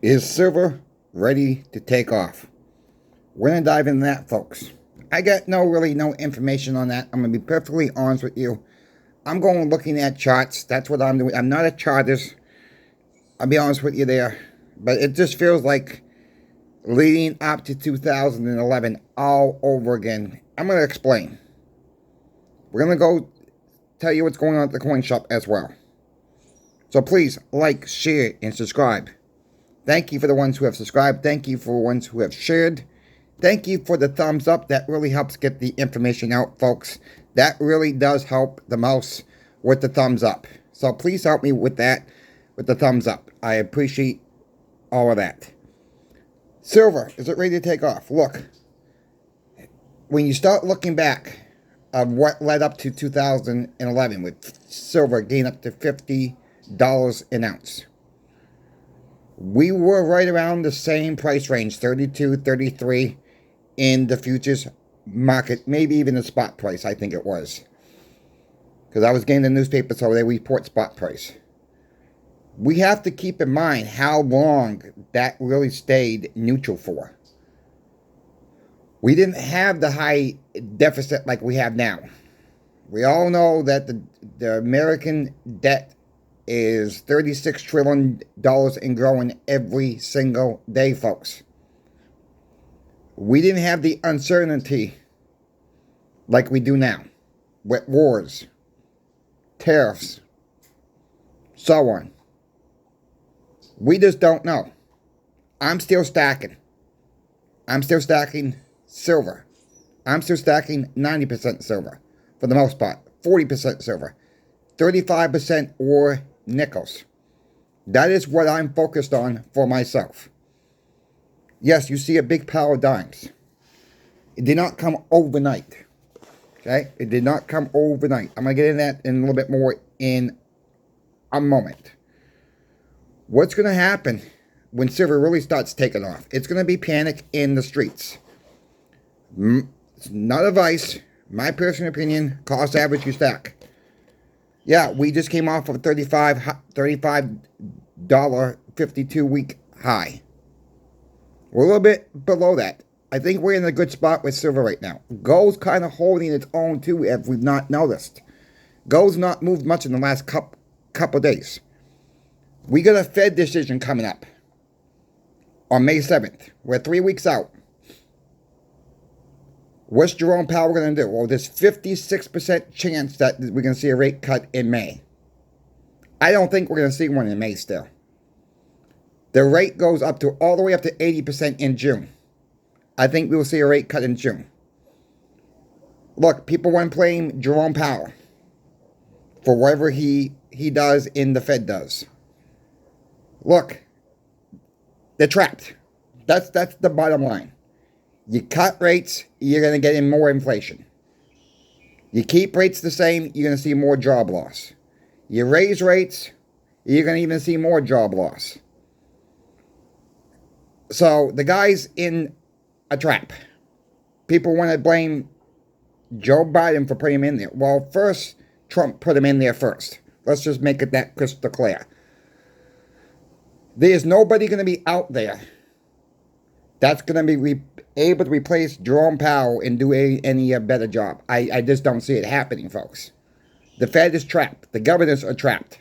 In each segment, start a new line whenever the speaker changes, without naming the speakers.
Is silver ready to take off? We're going to dive into that, folks. I got no information on that. I'm going to be perfectly honest with you. I'm going looking at charts. That's what I'm doing. I'm not a chartist. I'll be honest with you there. But it just feels like leading up to 2011 all over again. I'm going to explain. We're going to go tell you what's going on at the coin shop as well. So please like, share, and subscribe. Thank you for the ones who have subscribed. Thank you for the ones who have shared. Thank you for the thumbs up. That really helps get the information out, folks. That really does help the most with the thumbs up. So please help me with that, with the thumbs up. I appreciate all of that. Silver, is it ready to take off? Look, when you start looking back of what led up to 2011 with silver gain up to $50 an ounce. We were right around the same price range, 32, 33 in the futures market, maybe even the spot price, I think it was. Because I was getting the newspaper, so they report spot price. We have to keep in mind how long that really stayed neutral for. We didn't have the high deficit like we have now. We all know that the American debt is $36 trillion and growing every single day, folks. We didn't have the uncertainty like we do now, with wars, tariffs, so on. We just don't know. I'm still stacking. I'm still stacking silver. I'm still stacking 90% silver, for the most part. 40% silver. 35% or nickels. That is what I'm focused on for myself. Yes, you see a big pile of dimes. It did not come overnight. Okay? It did not come overnight. I'm going to get into that in a little bit more in a moment. What's going to happen when silver really starts taking off? It's going to be panic in the streets. It's not advice. My personal opinion, cost average you stack. Yeah, we just came off of a $35 52-week high. We're a little bit below that. I think we're in a good spot with silver right now. Gold's kind of holding its own too, if we've not noticed. Gold's not moved much in the last couple days. We got a Fed decision coming up on May 7th. We're 3 weeks out. What's Jerome Powell going to do? Well, there's 56% chance that we're going to see a rate cut in May. I don't think we're going to see one in May still. The rate goes up to all the way up to 80% in June. I think we will see a rate cut in June. Look, people want to blame Jerome Powell for whatever he does in the Fed does. Look, they're trapped. That's the bottom line. You cut rates, you're going to get in more inflation. You keep rates the same, you're going to see more job loss. You raise rates, you're going to even see more job loss. So the guy's in a trap. People want to blame Joe Biden for putting him in there. Well, first, Trump put him in there first. Let's just make it that crystal clear. There's nobody going to be out there that's going to be able to replace Jerome Powell and do any better job. I just don't see it happening, folks. The Fed is trapped. The governors are trapped.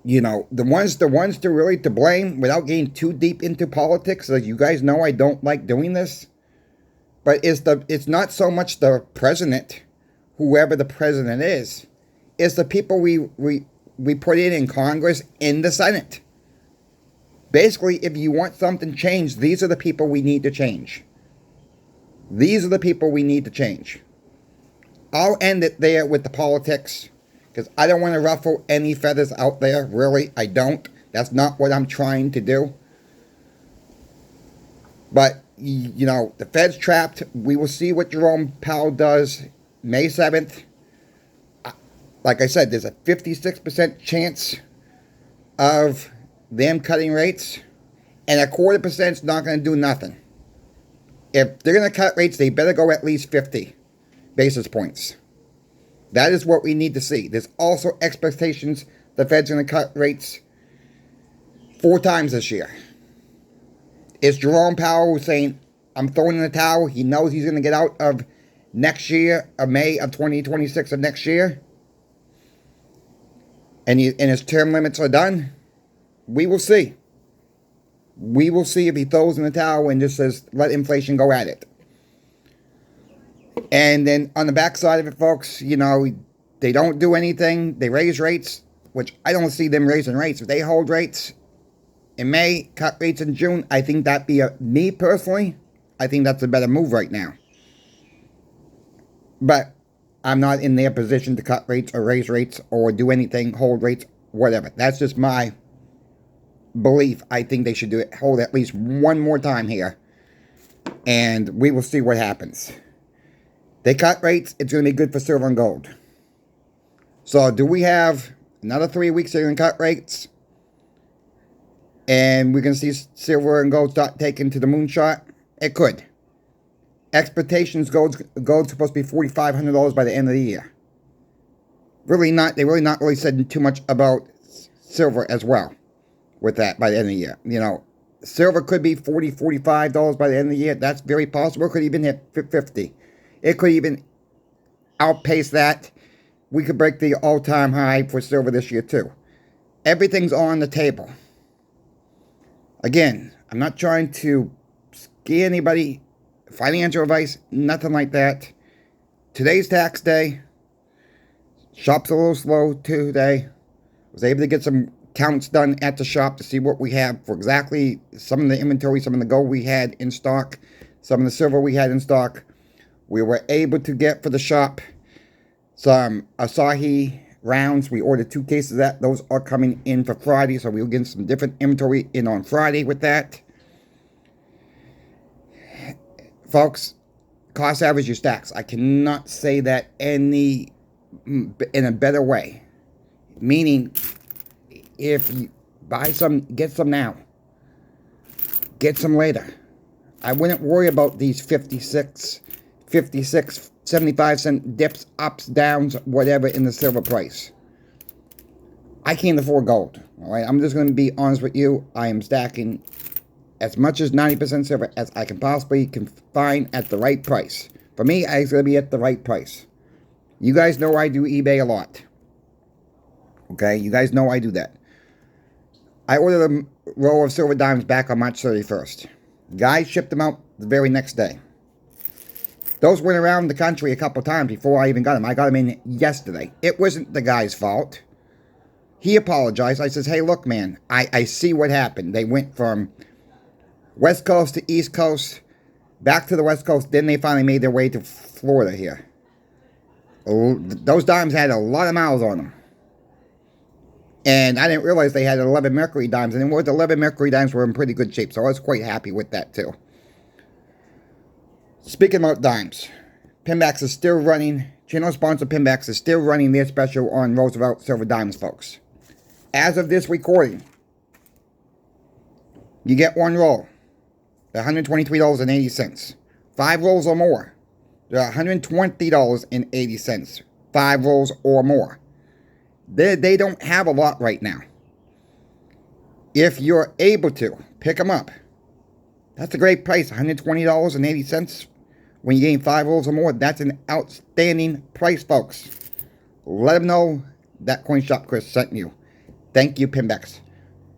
You know, the ones to really to blame, without getting too deep into politics, as you guys know I don't like doing this, but it's not so much the president, whoever the president is, it's the people we put in Congress, in the Senate. Basically, if you want something changed, these are the people we need to change. These are the people we need to change. I'll end it there with the politics, because I don't want to ruffle any feathers out there, really. I don't. That's not what I'm trying to do. But, you know, the Fed's trapped. We will see what Jerome Powell does May 7th. Like I said, there's a 56% chance of them cutting rates, and 0.25% is not going to do nothing. If they're going to cut rates, they better go at least 50 basis points. That is what we need to see. There's also expectations the Fed's going to cut rates 4 times this year. It's Jerome Powell who's saying, I'm throwing in the towel. He knows he's going to get out of next year, of May of 2026 of next year. And his term limits are done. We will see. We will see if he throws in the towel and just says, let inflation go at it. And then on the backside of it, folks, you know, they don't do anything. They raise rates, which I don't see them raising rates. If they hold rates in May, cut rates in June, I think that'd be me personally, I think that's a better move right now. But I'm not in their position to cut rates or raise rates or do anything, hold rates, whatever. That's just my belief. I think they should do it, hold at least one more time here. And we will see what happens. They cut rates, it's going to be good for silver and gold. So do we have another 3 weeks they're going to cut rates? And we're going to see silver and gold start taking to the moonshot? It could. Expectations, gold's supposed to be $4,500 by the end of the year. They really not said too much about silver as well with that by the end of the year. You know, silver could be $40, $45 by the end of the year. That's very possible. It could even hit $50. It could even outpace that. We could break the all-time high for silver this year too. Everything's on the table. Again, I'm not trying to scare anybody. Financial advice, nothing like that. Today's tax day. Shop's a little slow today. Was able to get some counts done at the shop to see what we have for exactly some of the inventory, some of the gold we had in stock, some of the silver we had in stock. We were able to get for the shop some Asahi rounds. We ordered 2 cases of that. Those are coming in for Friday, so we'll get some different inventory in on Friday with that. Folks, cost average your stacks. I cannot say that in a better way. Meaning, if you buy some, get some now. Get some later. I wouldn't worry about these 56, 75-cent dips, ups, downs, whatever in the silver price. I can't afford gold. All right, I'm just going to be honest with you. I am stacking as much as 90% silver as I can possibly find at the right price. For me, it's going to be at the right price. You guys know I do eBay a lot. Okay, you guys know I do that. I ordered a roll of silver diamonds back on March 31st. Guys shipped them out the very next day. Those went around the country a couple times before I even got them. I got them in yesterday. It wasn't the guy's fault. He apologized. I says, hey, look, man, I see what happened. They went from West Coast to East Coast, back to the West Coast. Then they finally made their way to Florida here. Those dimes had a lot of miles on them. And I didn't realize they had 11 Mercury dimes. And the 11 Mercury dimes were in pretty good shape. So I was quite happy with that too. Speaking about dimes, Pinbacks is still running. Channel sponsor Pinbacks is still running their special on Roosevelt Silver Diamonds, folks. As of this recording, you get 1 roll. They're $123.80. 5 rolls or more. They're $120.80. 5 rolls or more. They don't have a lot right now. If you're able to, pick them up. That's a great price, $120.80. When you gain 5 rolls or more, that's an outstanding price, folks. Let them know that Coin Shop Chris sent you. Thank you, Pinbacks,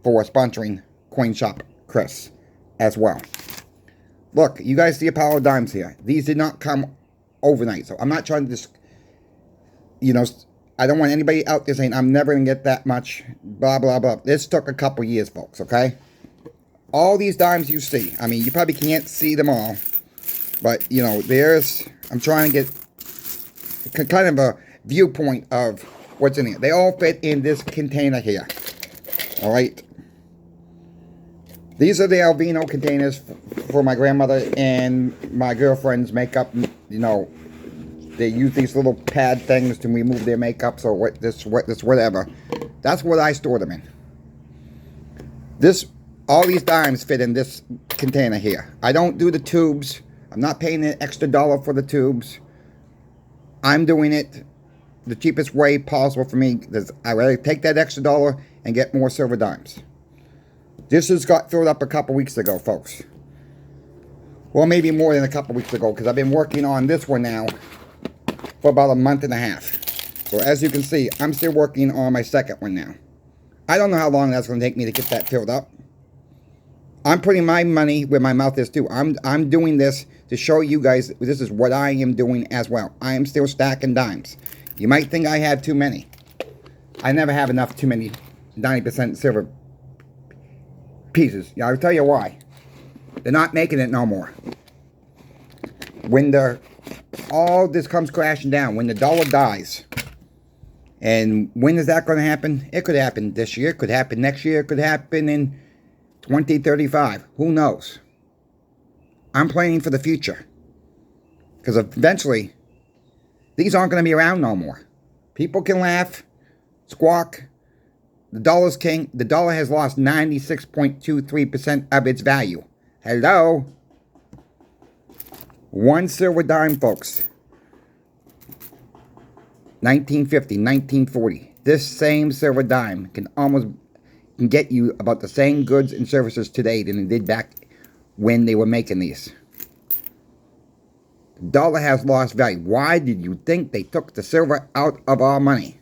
for sponsoring Coin Shop Chris as well. Look, you guys see Apollo dimes here. These did not come overnight. So I'm not trying to just, I don't want anybody out there saying I'm never going to get that much, blah, blah, blah. This took a couple years, folks, okay? All these dimes you see, I mean, you probably can't see them all. But, I'm trying to get kind of a viewpoint of what's in here. They all fit in this container here. All right? These are the Alvino containers for my grandmother and my girlfriend's makeup. They use these little pad things to remove their makeup, so whatever. That's what I store them in. All these dimes fit in this container here. I don't do the tubes. I'm not paying an extra $1 for the tubes. I'm doing it the cheapest way possible for me. I rather take that extra $1 and get more silver dimes. This just got filled up a couple weeks ago, folks. Well, maybe more than a couple weeks ago, because I've been working on this one now for about a month and a half. So as you can see, I'm still working on my second one now. I don't know how long that's going to take me to get that filled up. I'm putting my money where my mouth is too. I'm doing this to show you guys this is what I am doing as well. I am still stacking dimes. You might think I have too many. I never have enough too many 90% silver pieces. Yeah, I'll tell you why. They're not making it no more. When all this comes crashing down, when the dollar dies, and when is that going to happen? It could happen this year, it could happen next year, it could happen in 2035. Who knows? I'm planning for the future. Because eventually, these aren't going to be around no more. People can laugh, squawk. The dollar's king. The dollar has lost 96.23% of its value. Hello? One silver dime, folks. 1950, 1940. This same silver dime can get you about the same goods and services today than it did back when they were making these. The dollar has lost value. Why did you think they took the silver out of our money?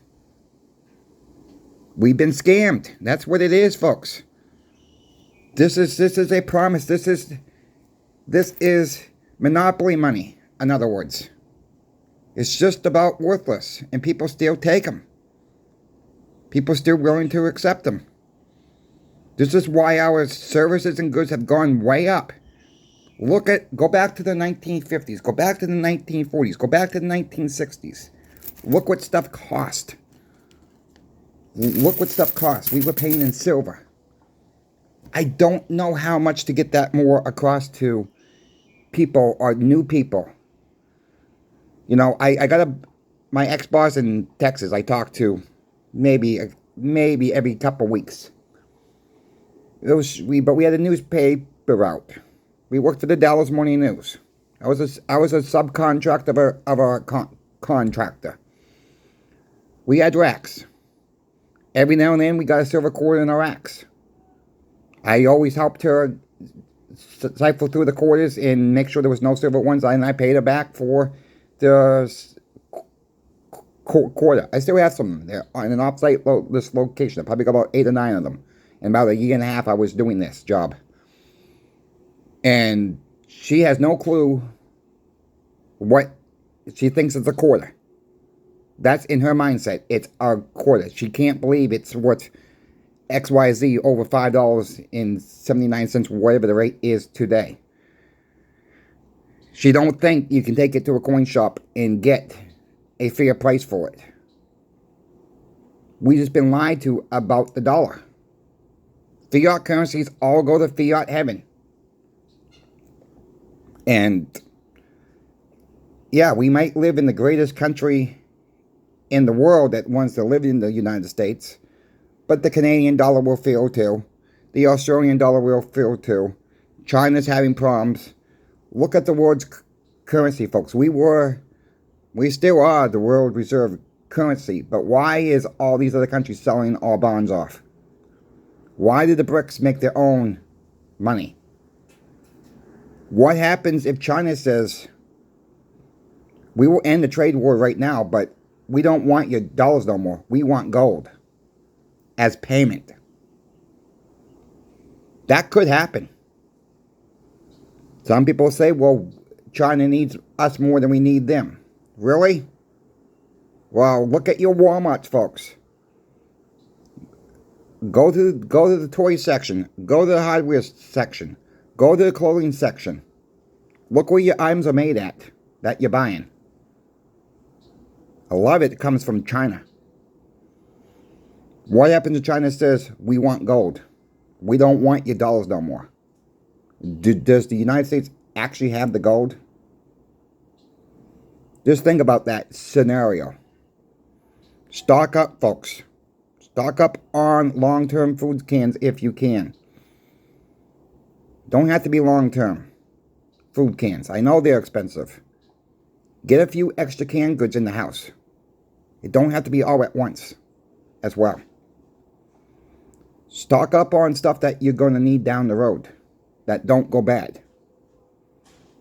We've been scammed. That's what it is, folks. This is a promise. This is monopoly money, in other words. It's just about worthless, and people still take them. People still willing to accept them. This is why our services and goods have gone way up. Go back to the 1950s, go back to the 1940s, go back to the 1960s. Look what stuff cost. Look what stuff cost. We were paying in silver. I don't know how much to get that more across to people or new people. You know, I got my ex-boss in Texas I talked to maybe every couple weeks. But we had a newspaper out. We worked for the Dallas Morning News. I was a subcontractor of our contractor. We had racks. Every now and then we got a silver quarter in our racks. I always helped her siphon through the quarters and make sure there was no silver ones, and I paid her back for the quarter. I still have some there in an off-site this location. I probably got about 8 or 9 of them. In about a year and a half I was doing this job. And she has no clue what she thinks it's a quarter. That's in her mindset. It's a quarter. She can't believe it's worth XYZ over $5.79, whatever the rate is today. She don't think you can take it to a coin shop and get a fair price for it. We just been lied to about the dollar. Fiat currencies all go to fiat heaven. And yeah, we might live in the greatest country in the world that wants to live in the United States, but the Canadian dollar will fail too. The Australian dollar will fail too. China's having problems. Look at the world's currency, folks. We still are the world reserve currency, but why is all these other countries selling our bonds off? Why did the BRICS make their own money? What happens if China says, we will end the trade war right now, but we don't want your dollars no more. We want gold as payment. That could happen. Some people say, well, China needs us more than we need them. Really? Well, look at your Walmarts, folks. Go to the toy section. Go to the hardware section. Go to the clothing section. Look where your items are made at that you're buying. A lot of it comes from China. What happens if China says, we want gold? We don't want your dollars no more. Does the United States actually have the gold? Just think about that scenario. Stock up, folks. Stock up on long-term food cans if you can. Don't have to be long-term food cans. I know they're expensive. Get a few extra canned goods in the house. It don't have to be all at once as well. Stock up on stuff that you're going to need down the road that don't go bad.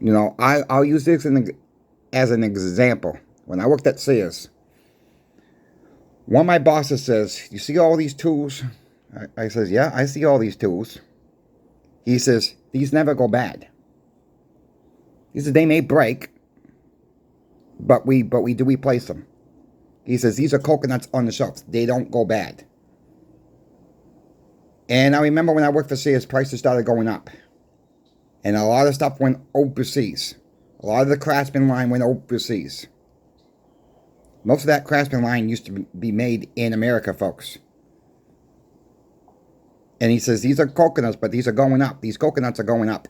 You know, I'll use this as an example. When I worked at Sears, one of my bosses says, "You see all these tools?" I says, "Yeah, I see all these tools." He says, "These never go bad." He says, "They may break, but we do replace them." He says, "These are coconuts on the shelf. They don't go bad." And I remember when I worked for Sears, prices started going up. And a lot of stuff went overseas. A lot of the Craftsman line went overseas. Most of that Craftsman line used to be made in America, folks. And he says, "These are coconuts, but these are going up. These coconuts are going up."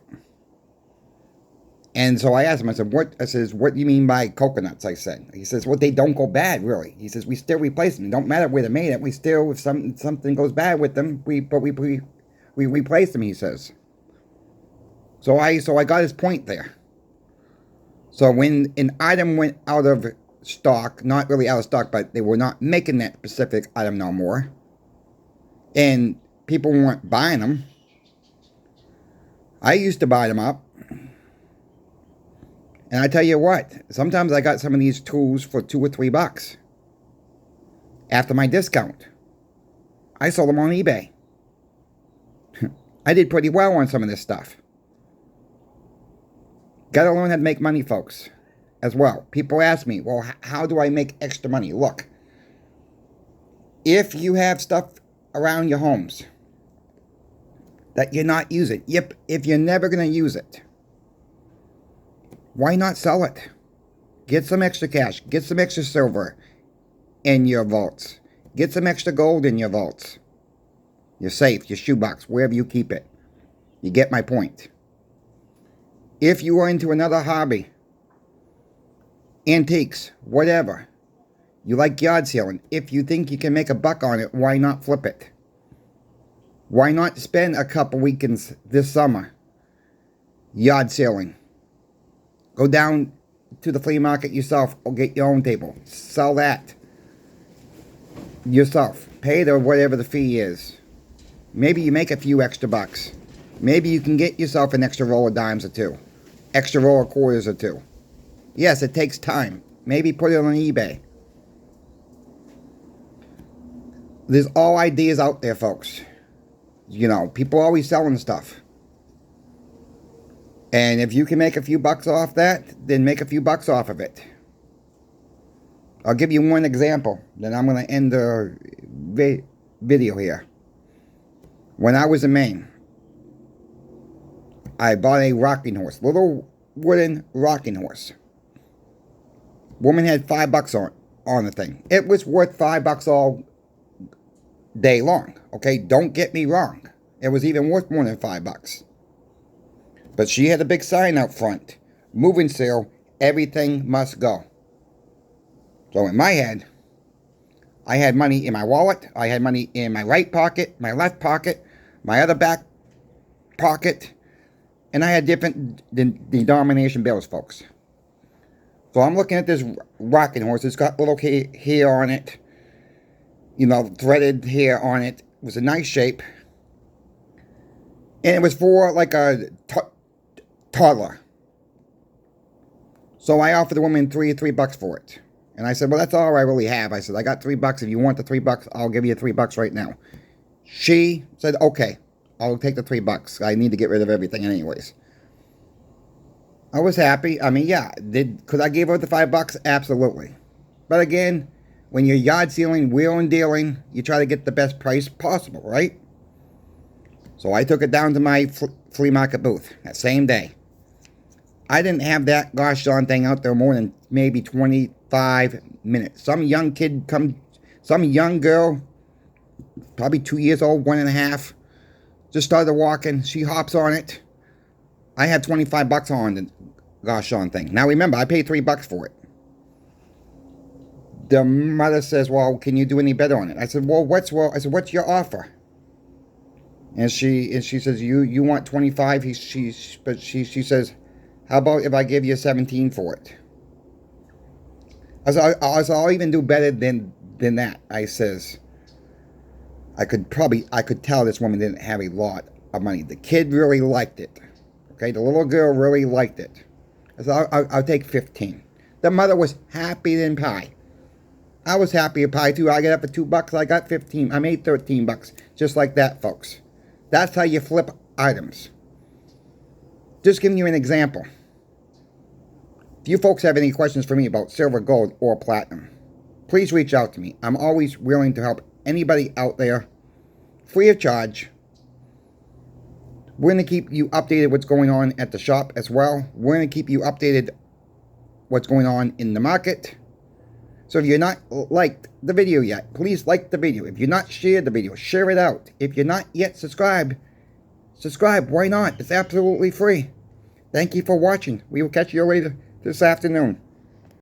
And so I asked him, I said, "What?" I says, "What do you mean by coconuts?" I said. He says, "Well, they don't go bad, really." He says, "We still replace them. It don't matter where they're made at. We still, if something goes bad with them, we replace them," he says. So I got his point there. So when an item went out of stock, not really out of stock, but they were not making that specific item no more, and people weren't buying them, I used to buy them up. And I tell you what, sometimes I got some of these tools for $2 or $3 after my discount. I sold them on eBay. I did pretty well on some of this stuff. Gotta learn how to make money, folks, as well. People ask me, "Well, how do I make extra money?" Look, if you have stuff around your homes that you're not using, if you're never going to use it, why not sell it? Get some extra cash. Get some extra silver in your vaults. Get some extra gold in your vaults. Your safe, your shoebox, wherever you keep it. You get my point. If you are into another hobby, antiques, whatever, you like yard selling, if you think you can make a buck on it, why not flip it? Why not spend a couple weekends this summer yard selling? Go down to the flea market yourself or get your own table. Sell that yourself. Pay the whatever the fee is. Maybe you make a few extra bucks. Maybe you can get yourself an extra roll of dimes or two. Extra roll of quarters or two. Yes, it takes time. Maybe put it on eBay. There's all ideas out there, folks. You know, people always selling stuff. And if you can make a few bucks off that, then make a few bucks off of it. I'll give you one example. Then I'm going to end the video here. When I was in Maine, I bought a rocking horse. Little wooden rocking horse. Woman had $5 on the thing. It was worth $5 all day long. Okay, don't get me wrong. It was even worth more than $5. But she had a big sign out front. Moving sale, everything must go. So in my head, I had money in my wallet. I had money in my right pocket, my left pocket, my other back pocket. And I had different denomination bills, folks. So I'm looking at this rocking horse. It's got little hair on it. You know, threaded hair on it. It was a nice shape. And it was for like a toddler. So I offered the woman $3 for it. And I said, "Well, that's all I really have." I said, "I got $3. If you want the $3, I'll give you $3 right now." She said, "Okay, I'll take the $3. I need to get rid of everything anyways." I was happy. I mean, yeah, could I give her the $5? Absolutely. But again, when you're yard selling, wheeling, dealing, you try to get the best price possible, right? So I took it down to my flea market booth that same day. I didn't have that gosh darn thing out there more than maybe 25 minutes. Some young girl, probably 2 years old, 1.5, just started walking. She hops on it. I had $25 on the gosh darn thing. Now remember, I paid $3 for it. The mother says, "Well, can you do any better on it?" I said, "What's your offer?" And she says, "You want 25?" She says, "How about if I give you 17 for it?" I said, I'll even do better than that. I says, I could tell this woman didn't have a lot of money. The kid really liked it. Okay, the little girl really liked it. So I'll take 15. The mother was happy than pie. I was happy as pie too. I got up for $2. I got 15. I made $13. Just like that, folks. That's how you flip items. Just giving you an example. If you folks have any questions for me about silver, gold, or platinum, please reach out to me. I'm always willing to help anybody out there, free of charge. We're going to keep you updated what's going on at the shop as well. We're going to keep you updated what's going on in the market. So if you're not liked the video yet, please like the video. If you're not shared the video, share it out. If you're not yet subscribed, subscribe. Why not? It's absolutely free. Thank you for watching. We will catch you later this afternoon.